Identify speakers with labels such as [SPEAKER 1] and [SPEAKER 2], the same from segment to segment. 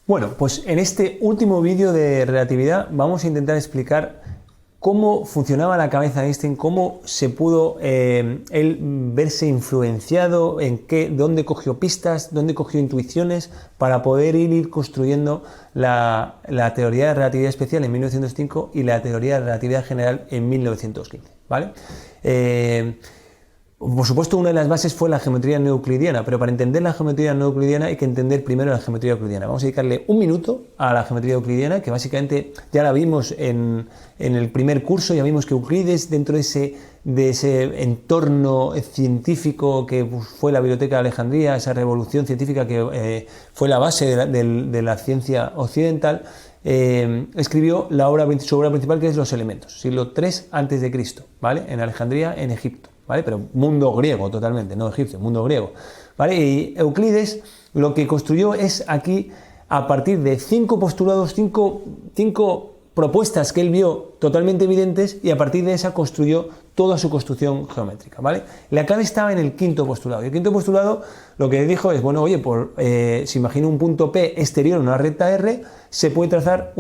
[SPEAKER 1] Bueno, pues en este último vídeo de relatividad vamos a intentar explicar cómo funcionaba la cabeza de Einstein, cómo se pudo él verse influenciado, dónde cogió pistas, dónde cogió intuiciones para poder ir construyendo la teoría de relatividad especial en 1905 y la teoría de relatividad general en 1915, ¿vale? Por supuesto, una de las bases fue la geometría no euclidiana, pero para entender la geometría no euclidiana hay que entender primero la geometría euclidiana. Vamos a dedicarle un minuto a la geometría euclidiana, que básicamente ya la vimos en el primer curso, ya vimos que Euclides, dentro de ese entorno científico que fue la Biblioteca de Alejandría, esa revolución científica que fue la base de la ciencia occidental, escribió su obra principal, que es Los Elementos, siglo III a.C., ¿vale? En Alejandría, en Egipto. ¿Vale? Pero mundo griego totalmente, no egipcio, mundo griego, ¿vale? Y Euclides lo que construyó es aquí, a partir de 5 postulados, cinco propuestas que él vio totalmente evidentes, y a partir de esa construyó toda su construcción geométrica, ¿vale? La clave estaba en el quinto postulado. Y el quinto postulado lo que dijo es, bueno, oye, si imagino un punto P exterior a una recta R, se puede trazar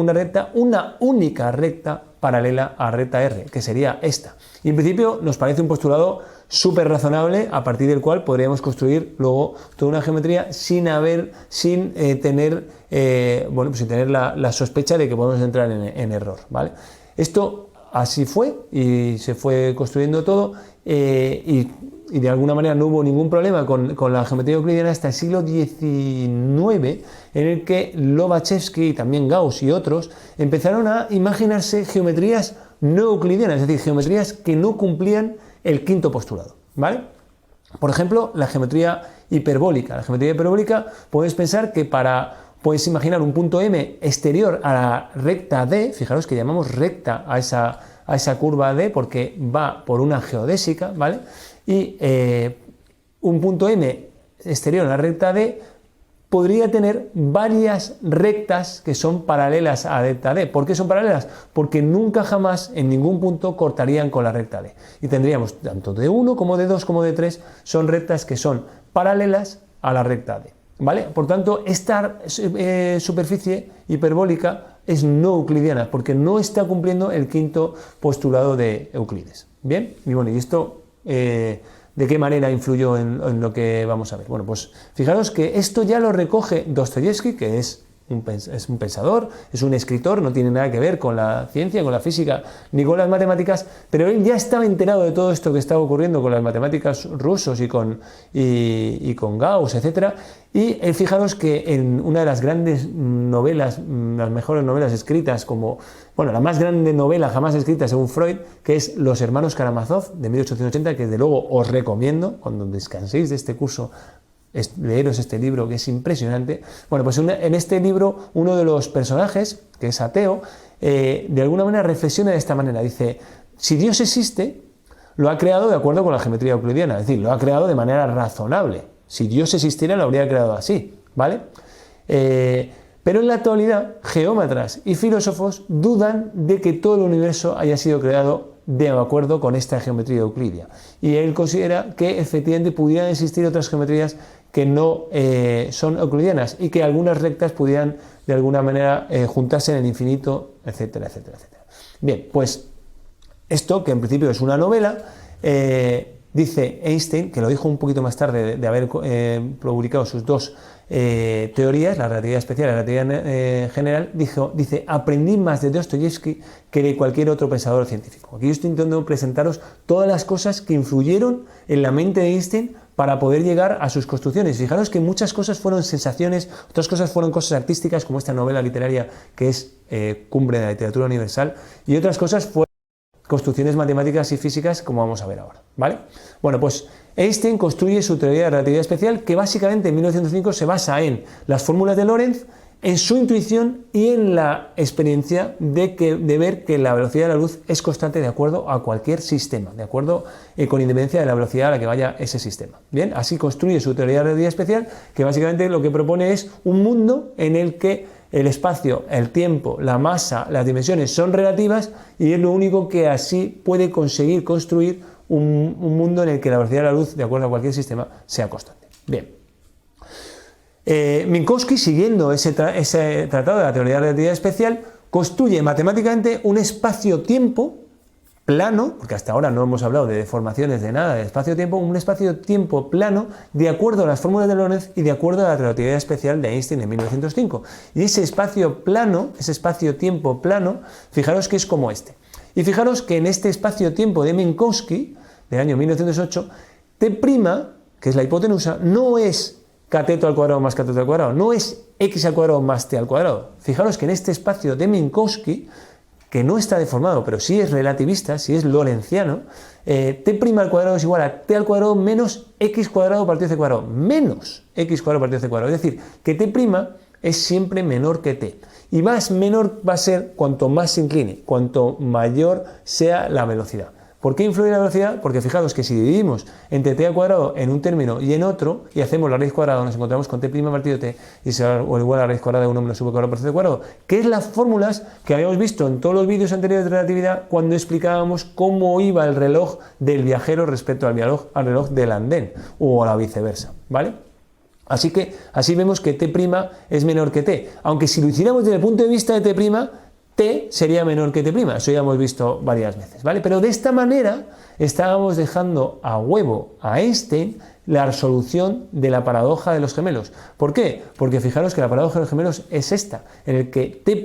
[SPEAKER 1] una única recta paralela a la recta R, que sería esta. Y en principio nos parece un postulado súper razonable, a partir del cual podríamos construir luego toda una geometría sin tener la sospecha de que podemos entrar en error, ¿vale? Esto así fue y se fue construyendo todo, y de alguna manera no hubo ningún problema con la geometría euclidiana hasta el siglo XIX, en el que Lobachevsky y también Gauss y otros empezaron a imaginarse geometrías no euclidianas, es decir, geometrías que no cumplían el quinto postulado, ¿vale? Por ejemplo, la geometría hiperbólica. La geometría hiperbólica, puedes pensar que puedes imaginar un punto M exterior a la recta D, fijaros que llamamos recta a esa curva D porque va por una geodésica, ¿vale? Y un punto M exterior a la recta D podría tener varias rectas que son paralelas a la recta D. ¿Por qué son paralelas? Porque nunca jamás en ningún punto cortarían con la recta D. Y tendríamos tanto D1 como D2 como D3 son rectas que son paralelas a la recta D, ¿vale? Por tanto, esta superficie hiperbólica es no euclidiana porque no está cumpliendo el quinto postulado de Euclides. Bien, y bueno, y esto ¿de qué manera influyó en lo que vamos a ver? Bueno, pues fijaros que esto ya lo recoge Dostoyevsky, que es un pensador, es un escritor, no tiene nada que ver con la ciencia, con la física, ni con las matemáticas, pero él ya estaba enterado de todo esto que estaba ocurriendo con las matemáticas rusos y con Gauss, etc. Y fijaros que en una de las grandes novelas, las mejores novelas escritas, la más grande novela jamás escrita según Freud, que es Los hermanos Karamazov, de 1880, que desde luego os recomiendo, cuando descanséis de este curso, leeros este libro, que es impresionante. Bueno, pues en este libro uno de los personajes, que es ateo, de alguna manera reflexiona de esta manera. Dice, si Dios existe, lo ha creado de acuerdo con la geometría euclidiana, es decir, lo ha creado de manera razonable. Si Dios existiera, lo habría creado así, ¿vale? Pero en la actualidad, geómetras y filósofos dudan de que todo el universo haya sido creado de acuerdo con esta geometría euclidia. Y él considera que efectivamente pudieran existir otras geometrías que no son euclidianas y que algunas rectas pudieran de alguna manera juntarse en el infinito, etcétera, etcétera, etcétera. Bien, pues esto, que en principio es una novela, dice Einstein, que lo dijo un poquito más tarde de haber publicado sus dos teorías, la relatividad especial y la relatividad general, dice, aprendí más de Dostoyevsky que de cualquier otro pensador científico. Aquí yo estoy intentando presentaros todas las cosas que influyeron en la mente de Einstein para poder llegar a sus construcciones. Fijaros que muchas cosas fueron sensaciones, otras cosas fueron cosas artísticas, como esta novela literaria que es cumbre de la literatura universal, y otras cosas fueron construcciones matemáticas y físicas, como vamos a ver ahora, ¿vale? Bueno, pues Einstein construye su teoría de relatividad especial, que básicamente en 1905 se basa en las fórmulas de Lorentz, en su intuición y en la experiencia de ver que la velocidad de la luz es constante de acuerdo a cualquier sistema, de acuerdo con independencia de la velocidad a la que vaya ese sistema. Bien, así construye su teoría de relatividad especial, que básicamente lo que propone es un mundo en el que el espacio, el tiempo, la masa, las dimensiones son relativas, y es lo único que así puede conseguir construir un mundo en el que la velocidad de la luz, de acuerdo a cualquier sistema, sea constante. Bien. Minkowski, siguiendo ese tratado de la teoría de la relatividad especial, construye matemáticamente un espacio-tiempo plano, porque hasta ahora no hemos hablado de deformaciones de nada, de espacio-tiempo, un espacio-tiempo plano de acuerdo a las fórmulas de Lorentz y de acuerdo a la relatividad especial de Einstein en 1905. Y ese espacio plano, ese espacio-tiempo plano, fijaros que es como este. Y fijaros que en este espacio-tiempo de Minkowski, del año 1908, T', que es la hipotenusa, no es cateto al cuadrado más cateto al cuadrado, no es x al cuadrado más t al cuadrado. Fijaros que en este espacio de Minkowski, que no está deformado, pero sí es relativista, sí es lorenciano, t' al cuadrado es igual a t al cuadrado menos x cuadrado partido c cuadrado, menos x cuadrado partido c cuadrado. Es decir, que t' es siempre menor que t. Y más menor va a ser cuanto más se incline, cuanto mayor sea la velocidad. ¿Por qué influye la velocidad? Porque fijaros que si dividimos entre t al cuadrado en un término y en otro, y hacemos la raíz cuadrada, nos encontramos con t' partido t, y será igual a la raíz cuadrada de 1 menos v cuadrado por c cuadrado, que es las fórmulas que habíamos visto en todos los vídeos anteriores de relatividad cuando explicábamos cómo iba el reloj del viajero respecto al reloj del andén, o a la viceversa, ¿vale? Así que así vemos que t' es menor que t, aunque si lo hiciéramos desde el punto de vista de t', t sería menor que t', eso ya hemos visto varias veces, ¿vale? Pero de esta manera estábamos dejando a huevo a Einstein la resolución de la paradoja de los gemelos. ¿Por qué? Porque fijaros que la paradoja de los gemelos es esta, en el que t'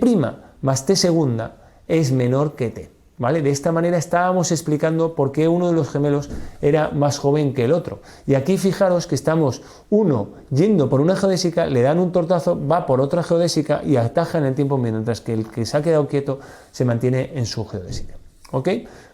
[SPEAKER 1] más t segunda es menor que t, ¿vale? De esta manera estábamos explicando por qué uno de los gemelos era más joven que el otro. Y aquí fijaros que estamos uno yendo por una geodésica, le dan un tortazo, va por otra geodésica y ataja en el tiempo, mientras que el que se ha quedado quieto se mantiene en su geodésica. ¿Ok?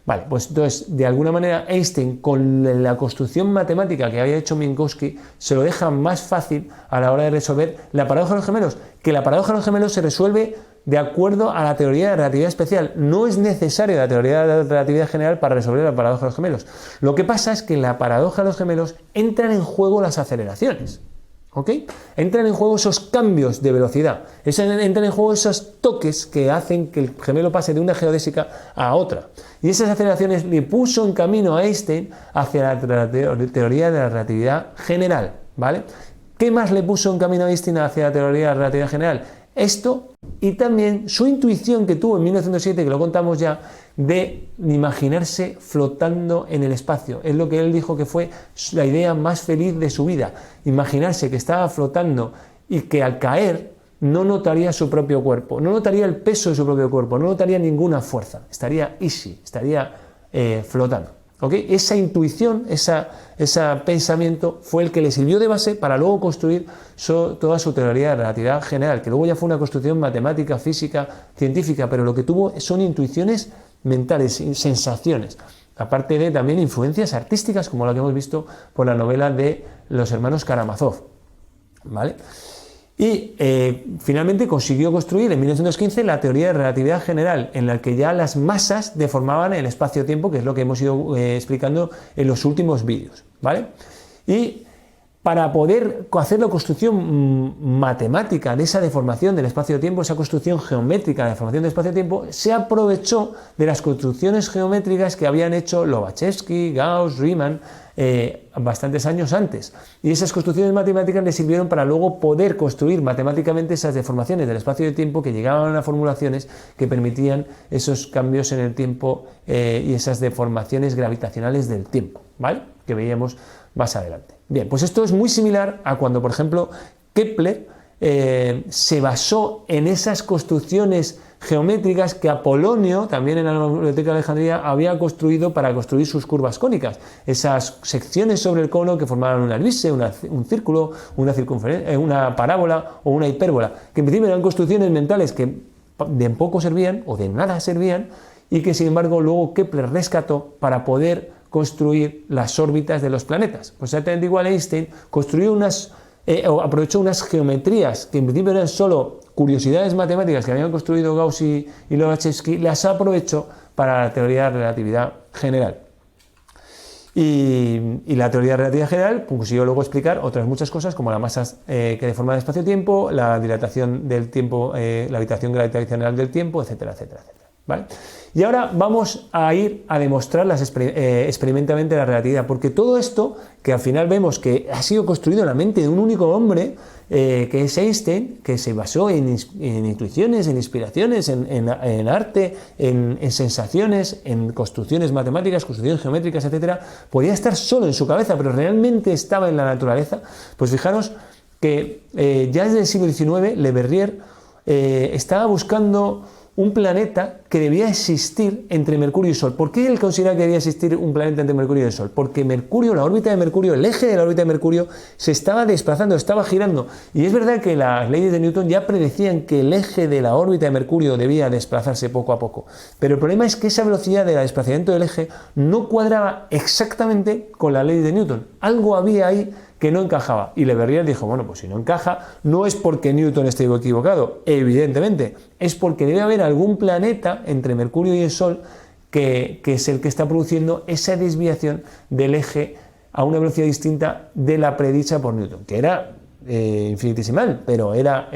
[SPEAKER 1] Vale, pues entonces, de alguna manera, Einstein, con la construcción matemática que había hecho Minkowski, se lo deja más fácil a la hora de resolver la paradoja de los gemelos, que la paradoja de los gemelos se resuelve de acuerdo a la teoría de la relatividad especial. No es necesaria la teoría de la relatividad general para resolver la paradoja de los gemelos. Lo que pasa es que en la paradoja de los gemelos entran en juego las aceleraciones. ¿Ok? Entran en juego esos cambios de velocidad. Entran en juego esos toques que hacen que el gemelo pase de una geodésica a otra. Y esas aceleraciones le puso en camino a Einstein hacia la teoría de la relatividad general. ¿Vale? ¿Qué más le puso en camino a Einstein hacia la teoría de la relatividad general? Esto y también su intuición que tuvo en 1907, que lo contamos ya, de imaginarse flotando en el espacio. Es lo que él dijo que fue la idea más feliz de su vida. Imaginarse que estaba flotando y que al caer no notaría su propio cuerpo, no notaría el peso de su propio cuerpo, no notaría ninguna fuerza. Estaría easy, estaría flotando. ¿Okay? Esa intuición, ese pensamiento fue el que le sirvió de base para luego construir toda su teoría de relatividad general, que luego ya fue una construcción matemática, física, científica, pero lo que tuvo son intuiciones mentales, sensaciones, aparte de también influencias artísticas, como la que hemos visto por la novela de los hermanos Karamazov, ¿vale? Y finalmente consiguió construir en 1915 la teoría de relatividad general, en la que ya las masas deformaban el espacio-tiempo, que es lo que hemos ido explicando en los últimos vídeos, ¿vale? Y para poder hacer la construcción matemática de esa deformación del espacio-tiempo, esa construcción geométrica de la deformación del espacio-tiempo, se aprovechó de las construcciones geométricas que habían hecho Lobachevsky, Gauss, Riemann, bastantes años antes. Y esas construcciones matemáticas le sirvieron para luego poder construir matemáticamente esas deformaciones del espacio y tiempo que llegaban a formulaciones que permitían esos cambios en el tiempo y esas deformaciones gravitacionales del tiempo, ¿vale? Que veíamos más adelante. Bien, pues esto es muy similar a cuando, por ejemplo, Kepler se basó en esas construcciones geométricas que Apolonio, también en la Biblioteca de Alejandría, había construido para construir sus curvas cónicas. Esas secciones sobre el cono que formaban una elipse, un círculo, una parábola o una hipérbola, que en principio eran construcciones mentales que de poco servían o de nada servían y que sin embargo luego Kepler rescató para poder construir las órbitas de los planetas. Pues exactamente igual Einstein construyó aprovechó unas geometrías que en principio eran solo curiosidades matemáticas que habían construido Gauss y Lobachevsky, las aprovechó para la teoría de relatividad general. Y la teoría de relatividad general consiguió luego explicar otras muchas cosas como la masa que deforma el espacio-tiempo, la dilatación del tiempo, la habitación gravitacional del tiempo, etcétera, etcétera, etcétera. ¿vale? Y ahora vamos a ir a demostrar experimentalmente la relatividad, porque todo esto, que al final vemos que ha sido construido en la mente de un único hombre, que es Einstein, que se basó en intuiciones, en inspiraciones, en arte, en sensaciones, en construcciones matemáticas, construcciones geométricas, etcétera, podía estar solo en su cabeza, pero realmente estaba en la naturaleza. Pues fijaros que ya desde el siglo XIX Le Verrier estaba buscando un planeta que debía existir entre Mercurio y Sol. ¿Por qué él considera que debía existir un planeta entre Mercurio y Sol? Porque Mercurio, la órbita de Mercurio, el eje de la órbita de Mercurio se estaba desplazando, estaba girando. Y es verdad que las leyes de Newton ya predecían que el eje de la órbita de Mercurio debía desplazarse poco a poco. Pero el problema es que esa velocidad de desplazamiento del eje no cuadraba exactamente con la ley de Newton. Algo había ahí que no encajaba. Y Le Verrier dijo, bueno, pues si no encaja, no es porque Newton esté equivocado, evidentemente, es porque debe haber algún planeta entre Mercurio y el Sol que es el que está produciendo esa desviación del eje a una velocidad distinta de la predicha por Newton, que era infinitesimal, pero era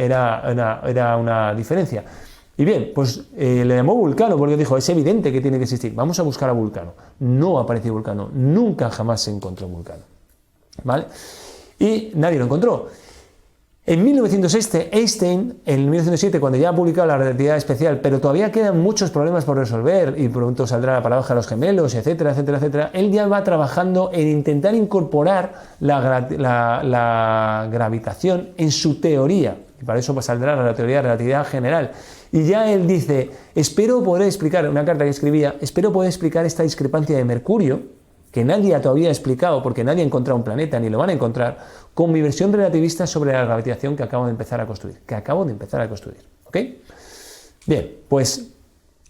[SPEAKER 1] una diferencia. Y bien, pues le llamó Vulcano porque dijo, es evidente que tiene que existir, vamos a buscar a Vulcano. No apareció Vulcano, nunca jamás se encontró Vulcano, ¿vale? Y nadie lo encontró. En 1906, Einstein, en 1907, cuando ya ha publicado la relatividad especial, pero todavía quedan muchos problemas por resolver, y pronto saldrá la paradoja de los gemelos, etcétera, etcétera, etcétera, él ya va trabajando en intentar incorporar la gravitación en su teoría, y para eso pues saldrá la teoría de relatividad general. Y ya él dice, espero poder explicar, una carta que escribía, espero poder explicar esta discrepancia de Mercurio, que nadie ha todavía explicado porque nadie ha encontrado un planeta ni lo van a encontrar, con mi versión relativista sobre la gravitación que acabo de empezar a construir. ¿Ok? Bien, pues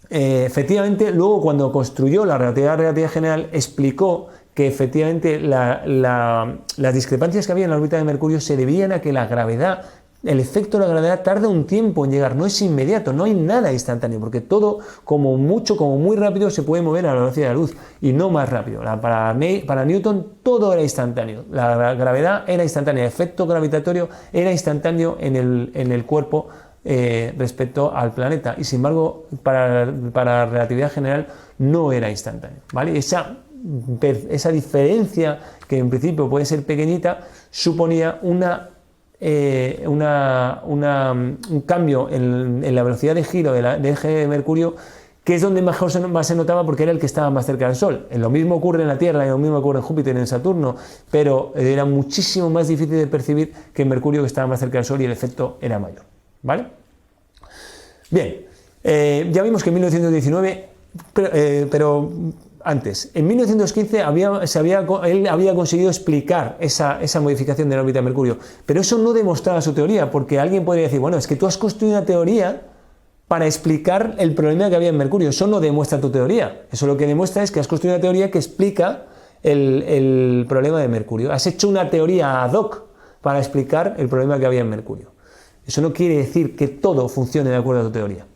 [SPEAKER 1] efectivamente luego cuando construyó la relatividad general explicó que efectivamente las discrepancias que había en la órbita de Mercurio se debían a que la gravedad, el efecto de la gravedad tarda un tiempo en llegar, no es inmediato, no hay nada instantáneo, porque todo, como mucho, como muy rápido, se puede mover a la velocidad de la luz y no más rápido. Para Newton todo era instantáneo, la gravedad era instantánea, el efecto gravitatorio era instantáneo en el cuerpo respecto al planeta, y sin embargo para la relatividad general no era instantáneo, ¿vale? Esa diferencia, que en principio puede ser pequeñita, suponía un cambio en la velocidad de giro del eje de Mercurio, que es donde mejor se notaba porque era el que estaba más cerca del Sol. Lo mismo ocurre en la Tierra y lo mismo ocurre en Júpiter y en Saturno, pero era muchísimo más difícil de percibir que en Mercurio, que estaba más cerca del Sol, y el efecto era mayor, ¿vale? Bien, ya vimos que en 1919, pero antes, en 1915 él había conseguido explicar esa modificación de la órbita de Mercurio, pero eso no demostraba su teoría, porque alguien podría decir, bueno, es que tú has construido una teoría para explicar el problema que había en Mercurio, eso no demuestra tu teoría, eso lo que demuestra es que has construido una teoría que explica el problema de Mercurio, has hecho una teoría ad hoc para explicar el problema que había en Mercurio. Eso no quiere decir que todo funcione de acuerdo a tu teoría.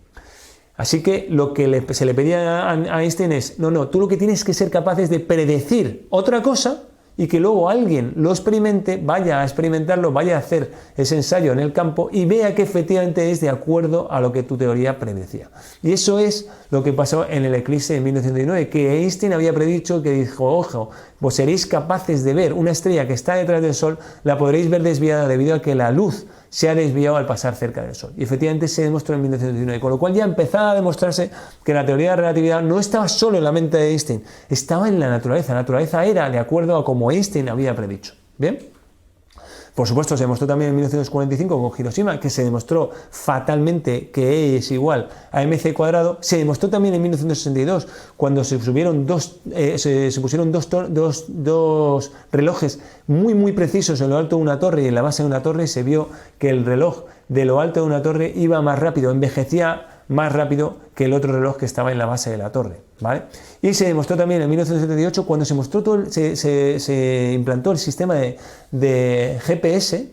[SPEAKER 1] Así que lo que se le pedía a Einstein es, no, tú lo que tienes que ser capaz es de predecir otra cosa y que luego alguien lo experimente, vaya a experimentarlo, vaya a hacer ese ensayo en el campo y vea que efectivamente es de acuerdo a lo que tu teoría predecía. Y eso es lo que pasó en el eclipse de 1909, que Einstein había predicho, que dijo, ojo, vos seréis capaces de ver una estrella que está detrás del Sol, la podréis ver desviada debido a que la luz se ha desviado al pasar cerca del Sol. Y efectivamente se demostró en 1919, con lo cual ya empezaba a demostrarse que la teoría de la relatividad no estaba solo en la mente de Einstein, estaba en la naturaleza. La naturaleza era de acuerdo a como Einstein había predicho. ¿Bien? Por supuesto, se demostró también en 1945 con Hiroshima, que se demostró fatalmente que E es igual a mc cuadrado. Se demostró también en 1962, cuando se pusieron dos relojes muy precisos en lo alto de una torre y en la base de una torre, se vio que el reloj de lo alto de una torre iba más rápido, envejecía más rápido que el otro reloj que estaba en la base de la torre, ¿vale? Y se demostró también en 1978, cuando se mostró se implantó el sistema de GPS,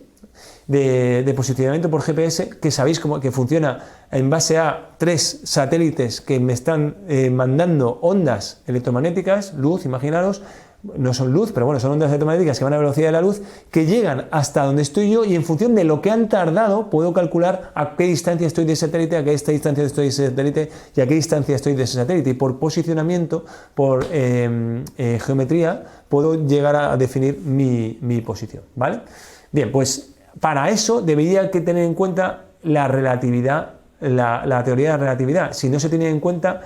[SPEAKER 1] de posicionamiento por GPS, que sabéis que funciona en base a 3 satélites que me están mandando ondas electromagnéticas, luz, imaginaros, no son luz, pero bueno, son ondas electromagnéticas que van a la velocidad de la luz, que llegan hasta donde estoy yo y en función de lo que han tardado puedo calcular a qué distancia estoy de ese satélite, a qué distancia estoy de ese satélite y a qué distancia estoy de ese satélite. Y por posicionamiento, por geometría, puedo llegar a definir mi posición, ¿vale? Bien, pues para eso debería que tener en cuenta la relatividad, la teoría de la relatividad. Si no se tenía en cuenta,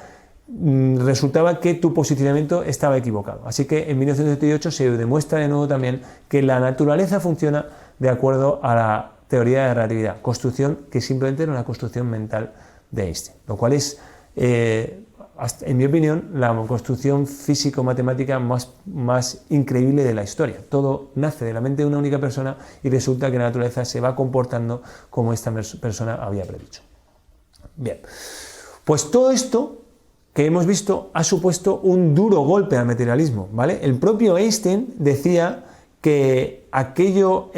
[SPEAKER 1] resultaba que tu posicionamiento estaba equivocado. Así que en 1978 se demuestra de nuevo también que la naturaleza funciona de acuerdo a la teoría de la relatividad, construcción que simplemente era una construcción mental de Einstein, lo cual es, en mi opinión, la construcción físico-matemática más increíble de la historia. Todo nace de la mente de una única persona y resulta que la naturaleza se va comportando como esta persona había predicho. Bien, pues todo esto que hemos visto ha supuesto un duro golpe al materialismo, ¿vale? El propio Einstein decía que aquello,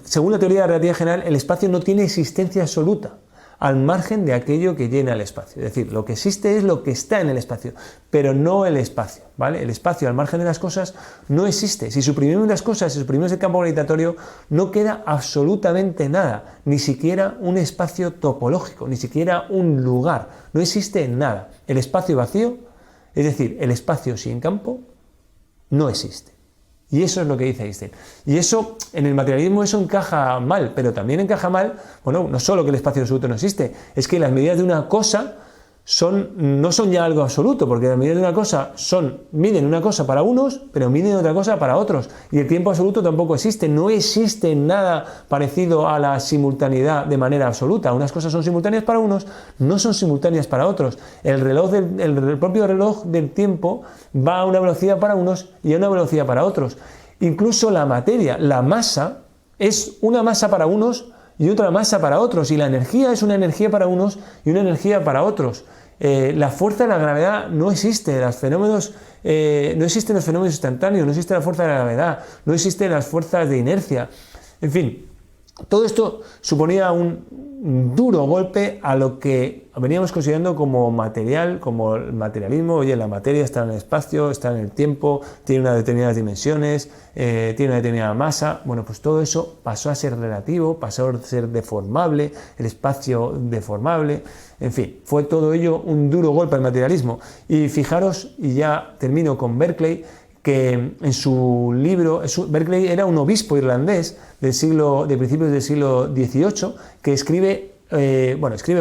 [SPEAKER 1] según la teoría de la relatividad general, el espacio no tiene existencia absoluta, al margen de aquello que llena el espacio. Es decir, lo que existe es lo que está en el espacio, pero no el espacio, ¿vale? El espacio al margen de las cosas no existe. Si suprimimos las cosas, si suprimimos el campo gravitatorio, no queda absolutamente nada, ni siquiera un espacio topológico, ni siquiera un lugar, no existe nada. El espacio vacío, es decir, el espacio sin campo, no existe. Y eso es lo que dice Einstein. Y eso, en el materialismo, eso encaja mal, pero también encaja mal, bueno, no solo que el espacio absoluto no existe, es que las medidas de una cosa no son ya algo absoluto, porque las medidas de una cosa miden una cosa para unos, pero miden otra cosa para otros. Y el tiempo absoluto tampoco existe, no existe nada parecido a la simultaneidad de manera absoluta. Unas cosas son simultáneas para unos, no son simultáneas para otros. El propio reloj del tiempo va a una velocidad para unos y a una velocidad para otros. Incluso la materia, la masa, es una masa para unos y otra masa para otros, y la energía es una energía para unos y una energía para otros. La fuerza de la gravedad no existe, no existen los fenómenos instantáneos, no existe la fuerza de la gravedad, no existen las fuerzas de inercia. En fin, todo esto suponía un duro golpe a lo que veníamos considerando como material, como el materialismo. Oye, la materia está en el espacio, está en el tiempo, tiene unas determinadas dimensiones, tiene una determinada masa. Bueno, pues todo eso pasó a ser relativo, pasó a ser deformable, el espacio deformable. En fin, fue todo ello un duro golpe al materialismo. Y fijaros, y ya termino con Berkeley, que en su libro, Berkeley era un obispo irlandés de principios del siglo XVIII, que escribe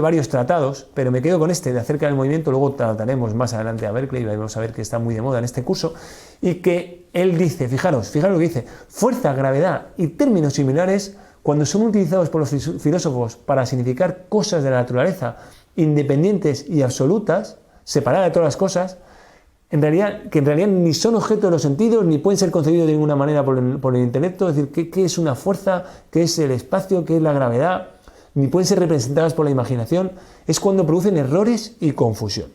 [SPEAKER 1] varios tratados, pero me quedo con este de acerca del movimiento. Luego trataremos más adelante a Berkeley y vamos a ver que está muy de moda en este curso, y que él dice, fijaros lo que dice: fuerza, gravedad y términos similares, cuando son utilizados por los filósofos para significar cosas de la naturaleza independientes y absolutas, separadas de todas las cosas, que en realidad ni son objeto de los sentidos, ni pueden ser concebidos de ninguna manera por el intelecto. Es decir, ¿qué es una fuerza? ¿Qué es el espacio? ¿Qué es la gravedad? Ni pueden ser representadas por la imaginación. Es cuando producen errores y confusión.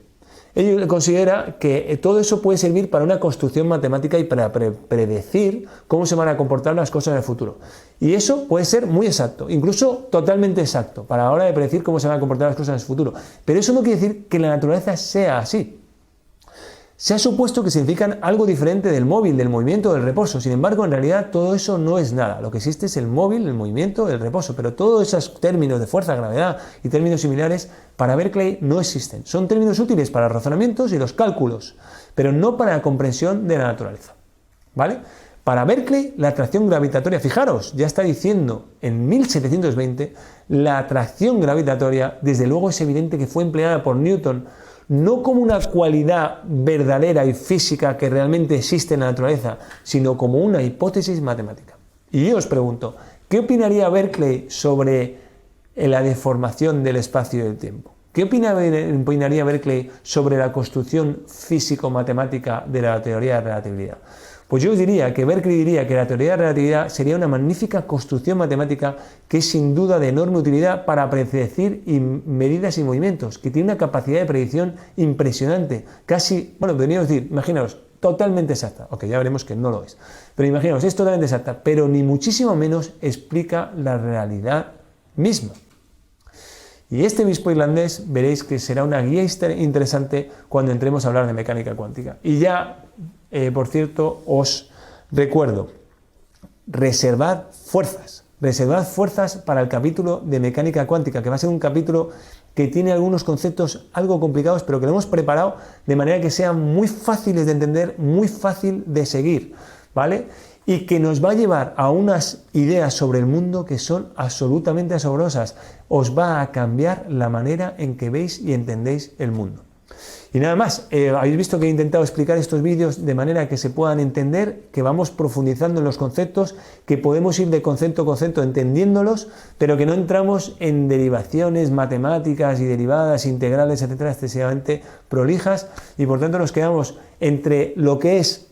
[SPEAKER 1] Él considera que todo eso puede servir para una construcción matemática y para predecir cómo se van a comportar las cosas en el futuro. Y eso puede ser muy exacto, incluso totalmente exacto, para la hora de predecir cómo se van a comportar las cosas en el futuro. Pero eso no quiere decir que la naturaleza sea así. Se ha supuesto que significan algo diferente del móvil, del movimiento, del reposo. Sin embargo, en realidad todo eso no es nada. Lo que existe es el móvil, el movimiento, el reposo. Pero todos esos términos de fuerza, gravedad y términos similares para Berkeley no existen. Son términos útiles para razonamientos y los cálculos, pero no para la comprensión de la naturaleza. ¿Vale? Para Berkeley, la atracción gravitatoria, fijaros, ya está diciendo en 1720, la atracción gravitatoria, desde luego es evidente que fue empleada por Newton no como una cualidad verdadera y física que realmente existe en la naturaleza, sino como una hipótesis matemática. Y yo os pregunto, ¿qué opinaría Berkeley sobre la deformación del espacio y del tiempo? ¿Qué opinaría Berkeley sobre la construcción físico-matemática de la teoría de la relatividad? Pues yo os diría que Berkeley diría que la teoría de la relatividad sería una magnífica construcción matemática que es sin duda de enorme utilidad para predecir medidas y movimientos, que tiene una capacidad de predicción impresionante, casi, podríamos decir, imaginaos, totalmente exacta, aunque ya veremos que no lo es, pero imaginaos, es totalmente exacta, pero ni muchísimo menos explica la realidad misma. Y este obispo irlandés veréis que será una guía interesante cuando entremos a hablar de mecánica cuántica. Y ya por cierto, os recuerdo, reservad fuerzas para el capítulo de mecánica cuántica, que va a ser un capítulo que tiene algunos conceptos algo complicados, pero que lo hemos preparado de manera que sean muy fáciles de entender, muy fácil de seguir, ¿vale? Y que nos va a llevar a unas ideas sobre el mundo que son absolutamente asombrosas. Os va a cambiar la manera en que veis y entendéis el mundo. Y nada más, habéis visto que he intentado explicar estos vídeos de manera que se puedan entender, que vamos profundizando en los conceptos, que podemos ir de concepto a concepto entendiéndolos, pero que no entramos en derivaciones matemáticas y derivadas, integrales, etcétera, excesivamente prolijas, y por tanto nos quedamos entre lo que es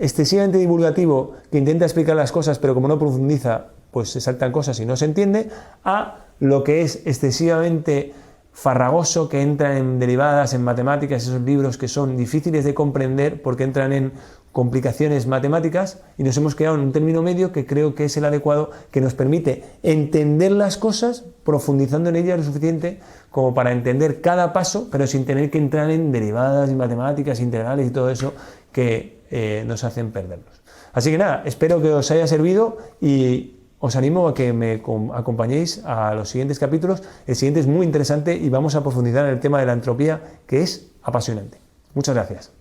[SPEAKER 1] excesivamente divulgativo, que intenta explicar las cosas, pero como no profundiza, pues se saltan cosas y no se entiende, a lo que es excesivamente farragoso, que entra en derivadas, en matemáticas, esos libros que son difíciles de comprender porque entran en complicaciones matemáticas, y nos hemos quedado en un término medio que creo que es el adecuado, que nos permite entender las cosas profundizando en ellas lo suficiente como para entender cada paso, pero sin tener que entrar en derivadas y matemáticas integrales y todo eso que nos hacen perdernos. Así que nada, espero que os haya servido y os animo a que me acompañéis a los siguientes capítulos. El siguiente es muy interesante y vamos a profundizar en el tema de la entropía, que es apasionante. Muchas gracias.